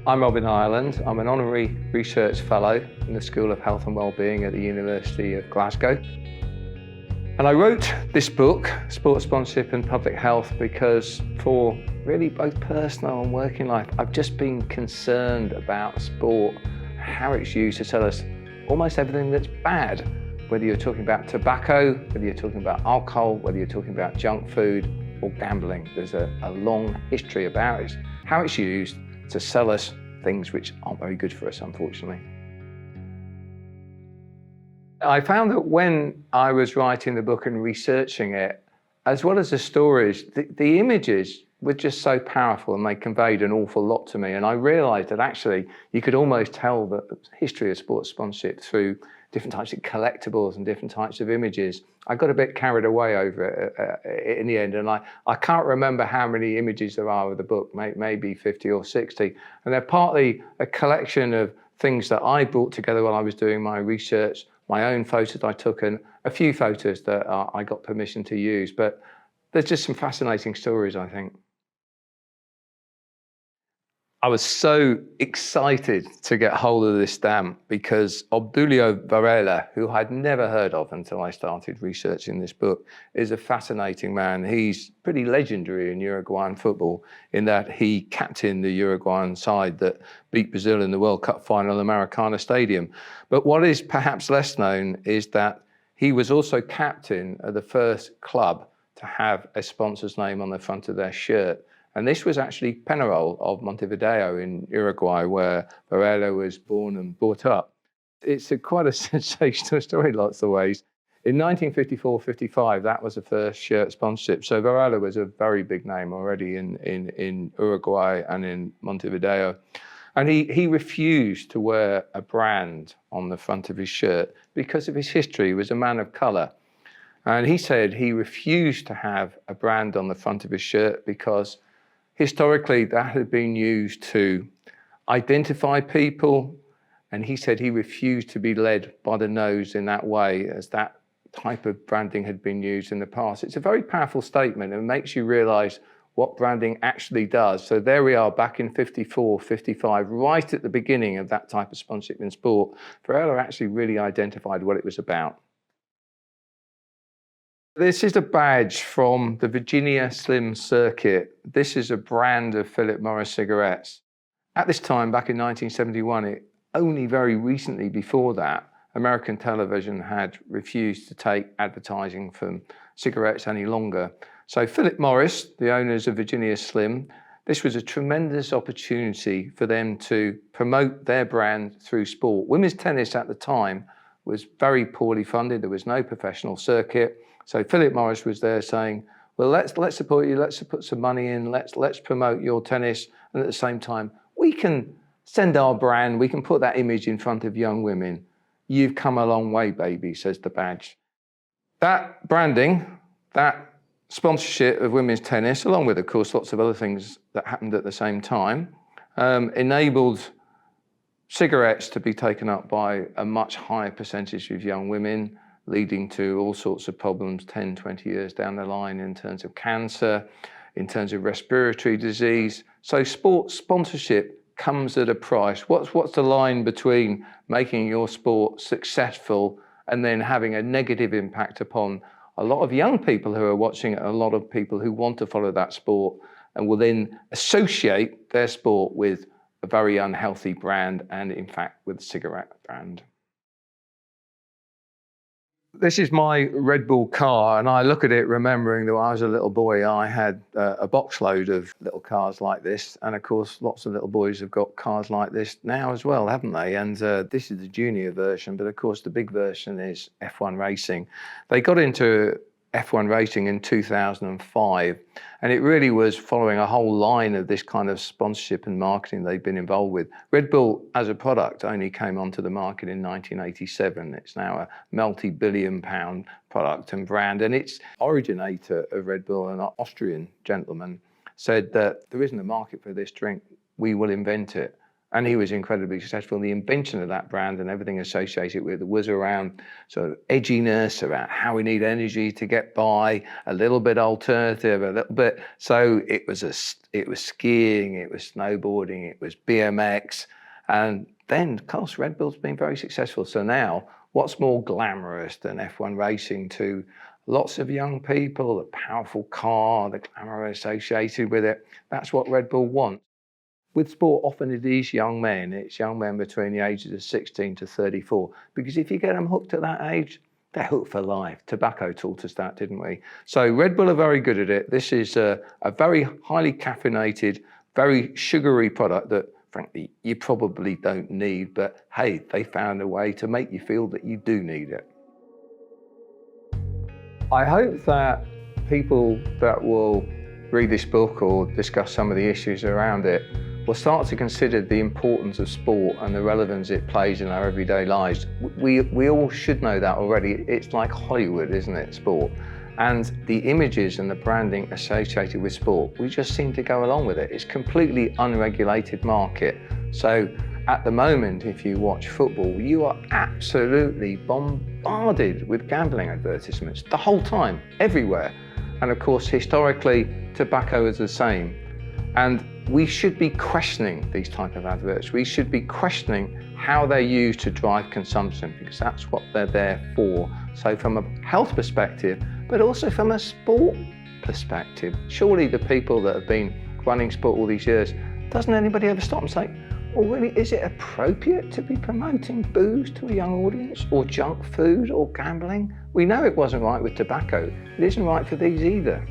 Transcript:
I'm Robin Ireland. I'm an Honorary Research Fellow in the School of Health and Wellbeing at the University of Glasgow. And I wrote this book, Sport Sponsorship and Public Health, because for really both personal and working life, I've just been concerned about sport, how it's used to tell us almost everything that's bad, whether you're talking about tobacco, whether you're talking about alcohol, whether you're talking about junk food or gambling. There's a long history about it, how it's used to sell us things which aren't very good for us, unfortunately. I found that when I was writing the book and researching it, as well as the stories, the images were just so powerful and they conveyed an awful lot to me. And I realized that actually you could almost tell the history of sports sponsorship through different types of collectibles and different types of images. I got a bit carried away over it in the end, and I can't remember how many images there are of the book, maybe 50 or 60. And they're partly a collection of things that I brought together while I was doing my research, my own photos I took, and a few photos that I got permission to use. But there's just some fascinating stories, I think. I was so excited to get hold of this stamp because Obdulio Varela, who I'd never heard of until I started researching this book, is a fascinating man. He's pretty legendary in Uruguayan football in that he captained the Uruguayan side that beat Brazil in the World Cup final in Maracana Stadium. But what is perhaps less known is that he was also captain of the first club to have a sponsor's name on the front of their shirt. And this was actually Peñarol of Montevideo in Uruguay, where Varela was born and brought up. It's quite a sensational story in lots of ways. In 1954-55, that was the first shirt sponsorship. So Varela was a very big name already in Uruguay and in Montevideo. And he refused to wear a brand on the front of his shirt because of his history. He was a man of color. And he said he refused to have a brand on the front of his shirt because historically, that had been used to identify people, and he said he refused to be led by the nose in that way, as that type of branding had been used in the past. It's a very powerful statement and makes you realize what branding actually does. So there we are back in 54, 55, right at the beginning of that type of sponsorship in sport. Varela actually really identified what it was about. This is a badge from the Virginia Slim Circuit. This is a brand of Philip Morris cigarettes. At this time, back in 1971, only very recently before that, American television had refused to take advertising from cigarettes any longer. So Philip Morris, the owners of Virginia Slim, this was a tremendous opportunity for them to promote their brand through sport. Women's tennis at the time was very poorly funded. There was no professional circuit. So Philip Morris was there saying, well, let's support you, let's put some money in, let's promote your tennis, and at the same time, we can send our brand, we can put that image in front of young women. You've come a long way, baby, says the badge. That branding, that sponsorship of women's tennis, along with, of course, lots of other things that happened at the same time, enabled cigarettes to be taken up by a much higher percentage of young women, leading to all sorts of problems 10, 20 years down the line in terms of cancer, in terms of respiratory disease. So sports sponsorship comes at a price. What's the line between making your sport successful and then having a negative impact upon a lot of young people who are watching it, a lot of people who want to follow that sport and will then associate their sport with a very unhealthy brand and, in fact, with a cigarette brand. This is my Red Bull car, and I look at it remembering that when I was a little boy, I had a box load of little cars like this. And of course, lots of little boys have got cars like this now as well, haven't they? And this is the junior version, but of course, the big version is F1 racing. They got into F1 racing in 2005, and it really was following a whole line of this kind of sponsorship and marketing they've been involved with. Red Bull as a product only came onto the market in 1987. It's now a multi-billion-pound product and brand, and its originator of Red Bull, an Austrian gentleman, said that there isn't a market for this drink, we will invent it. And he was incredibly successful. The invention of that brand and everything associated with it was around sort of edginess, about how we need energy to get by, a little bit alternative, a little bit. So it was skiing, it was snowboarding, it was BMX. And then, of course, Red Bull's been very successful. So now, what's more glamorous than F1 racing to lots of young people, a powerful car, the glamour associated with it? That's what Red Bull wants. With sport, often it is young men. It's young men between the ages of 16 to 34. Because if you get them hooked at that age, they're hooked for life. Tobacco taught us that, didn't we? So Red Bull are very good at it. This is a very highly caffeinated, very sugary product that, frankly, you probably don't need. But hey, they found a way to make you feel that you do need it. I hope that people that will read this book or discuss some of the issues around it will start to consider the importance of sport and the relevance it plays in our everyday lives. We all should know that already. It's like Hollywood, isn't it, sport? And the images and the branding associated with sport, we just seem to go along with it. It's completely unregulated market. So at the moment, if you watch football, you are absolutely bombarded with gambling advertisements the whole time, everywhere. And of course, historically, tobacco is the same. And we should be questioning these type of adverts. We should be questioning how they're used to drive consumption, because that's what they're there for. So from a health perspective, but also from a sport perspective, surely the people that have been running sport all these years, doesn't anybody ever stop and say, well, really, is it appropriate to be promoting booze to a young audience, or junk food, or gambling? We know it wasn't right with tobacco. It isn't right for these either.